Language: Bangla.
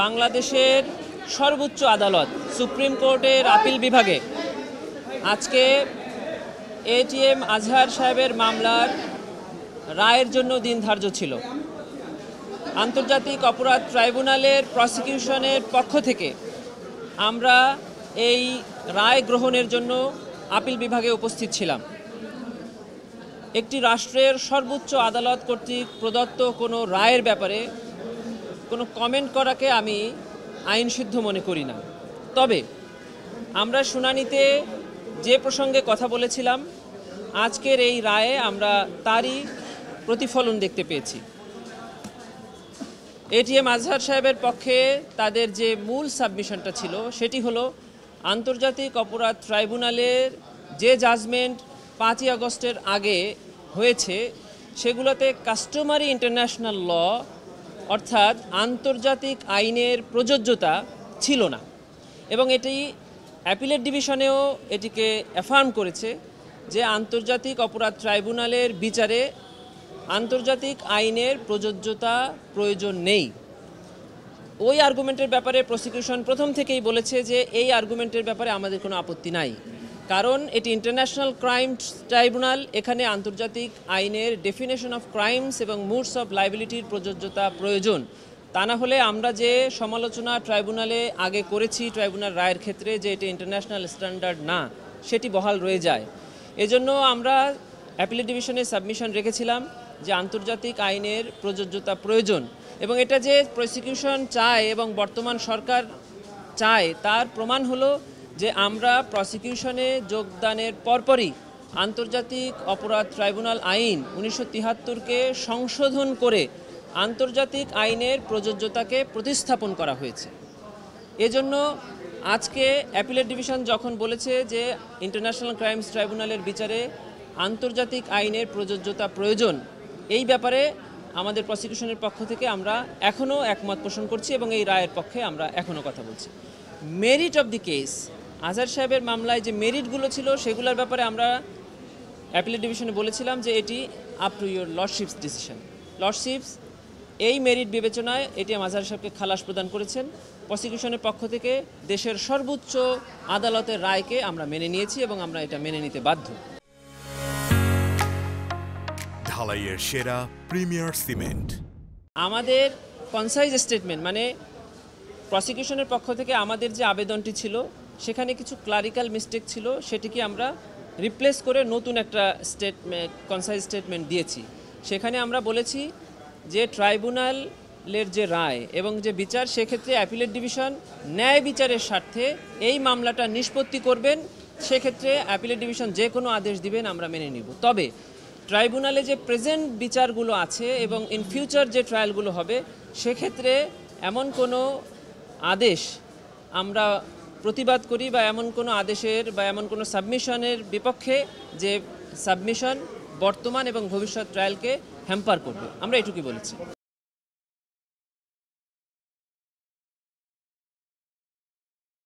বাংলাদেশের সর্বোচ্চ আদালত সুপ্রিম কোর্টের আপিল বিভাগে আজকে এটিএম আজহার সাহেবের মামলার রায়ের জন্য দিন ধার্য ছিল। আন্তর্জাতিক অপরাধ ট্রাইব্যুনালের প্রসিকিউশনের পক্ষ থেকে আমরা এই রায় গ্রহণের জন্য আপিল বিভাগে উপস্থিত ছিলাম। একটি রাষ্ট্রের সর্বোচ্চ আদালত কর্তৃক প্রদত্ত কোনো রায়ের ব্যাপারে কোনো কমেন্ট করাকে আমি আইনসিদ্ধ মনে করি না। তবে আমরা শুনানিতে যে প্রসঙ্গে কথা বলেছিলাম, আজকের এই রায়ে আমরা তারই প্রতিফলন দেখতে পেয়েছি। এটিএম আজহার সাহেবের পক্ষে তাদের যে মূল সাবমিশনটা ছিল সেটি হলো আন্তর্জাতিক অপরাধ ট্রাইব্যুনালের যে জাজমেন্ট 5ই আগস্টের আগে হয়েছে সেগুলোতে কাস্টমারি ইন্টারন্যাশনাল ল অর্থাৎ আন্তর্জাতিক আইনের প্রযোজ্যতা ছিল না, এবং এটি অ্যাপিলেট ডিভিশনেও এটিকে অ্যাফার্ম করেছে যে আন্তর্জাতিক অপরাধ ট্রাইব্যুনালের বিচারে আন্তর্জাতিক আইনের প্রযোজ্যতা প্রয়োজন নেই। ওই আর্গুমেন্টের ব্যাপারে প্রসিকিউশন প্রথম থেকেই বলেছে যে এই আর্গুমেন্টের ব্যাপারে আমাদের কোনো আপত্তি নাই, কারণ এটি ইন্টারন্যাশনাল ক্রাইম ট্রাইব্যুনাল। এখানে আন্তর্জাতিক আইনের ডেফিনেশন অফ ক্রাইমস এবং মুডস অফ লাইবিলিটির প্রযোজ্যতা প্রয়োজন। তা না হলে আমরা যে সমালোচনা ট্রাইব্যুনালে আগে করেছি ট্রাইব্যুনাল রায়ের ক্ষেত্রে যে এটি ইন্টারন্যাশনাল স্ট্যান্ডার্ড না, সেটি বহাল রয়ে যায়। এজন্য আমরা অ্যাপিলেট ডিভিশনে সাবমিশন রেখেছিলাম যে আন্তর্জাতিক আইনের প্রযোজ্যতা প্রয়োজন, এবং এটা যে প্রসিকিউশন চায় এবং বর্তমান সরকার চায় তার প্রমাণ হলো যে আমরা প্রসিকিউশনে যোগদানের পরপরই আন্তর্জাতিক অপরাধ ট্রাইব্যুনাল আইন 1973কে সংশোধন করে আন্তর্জাতিক আইনের প্রযোজ্যতাকে প্রতিস্থাপন করা হয়েছে। এজন্য আজকে অ্যাপিলেট ডিভিশন যখন বলেছে যে ইন্টারন্যাশনাল ক্রাইমস ট্রাইব্যুনালের বিচারে আন্তর্জাতিক আইনের প্রযোজ্যতা প্রয়োজন, এই ব্যাপারে আমাদের প্রসিকিউশনের পক্ষ থেকে আমরা এখনও একমত পোষণ করছি এবং এই রায়ের পক্ষে আমরা এখনও কথা বলছি। মেরিট অফ দি কেস, আজহার সাহেবের মামলায় যে মেরিটগুলো ছিল সেগুলোর ব্যাপারে আমরা অ্যাপিলেট ডিভিশনে বলেছিলাম যে এটি up to your lordships decision. Lordships এই মেরিট বিবেচনায় এটিএম আজহার সাহেবকে খালাস প্রদান করেছেন। প্রসিকিউশনের পক্ষ থেকে দেশের সর্বোচ্চ আদালতের রায়কে আমরা মেনে নিয়েছি এবং আমরা এটা মেনে নিতে বাধ্য। ঢালাইয়ের সেরা প্রিমিয়ার সিমেন্ট। আমাদের কনসাইজ স্টেটমেন্ট মানে প্রসিকিউশনের পক্ষ থেকে আমাদের যে আবেদনটি ছিল সেখানে কিছু ক্লারিক্যাল মিস্টেক ছিল, সেটিকে আমরা রিপ্লেস করে নতুন একটা কনসাইজ স্টেটমেন্ট দিয়েছি। সেখানে আমরা বলেছি যে ট্রাইব্যুনালের যে রায় এবং যে বিচার, সেক্ষেত্রে অ্যাপিলেট ডিভিশন ন্যায় বিচারের স্বার্থে এই মামলাটা নিষ্পত্তি করবেন। সেক্ষেত্রে অ্যাপিলেট ডিভিশন যে কোনো আদেশ দিবেন আমরা মেনে নিব। তবে ট্রাইব্যুনালে যে প্রেজেন্ট বিচারগুলো আছে এবং ইন ফিউচার যে ট্রায়ালগুলো হবে সেক্ষেত্রে এমন কোনো আদেশ আমরা প্রতিবাদ করি বা এমন কোনো আদেশের বা এমন কোনো সাবমিশনের বিপক্ষে যে সাবমিশন বর্তমান এবং ভবিষ্যৎ ট্রায়ালকে হ্যাম্পার করবে, আমরা এটুকুই বলেছি।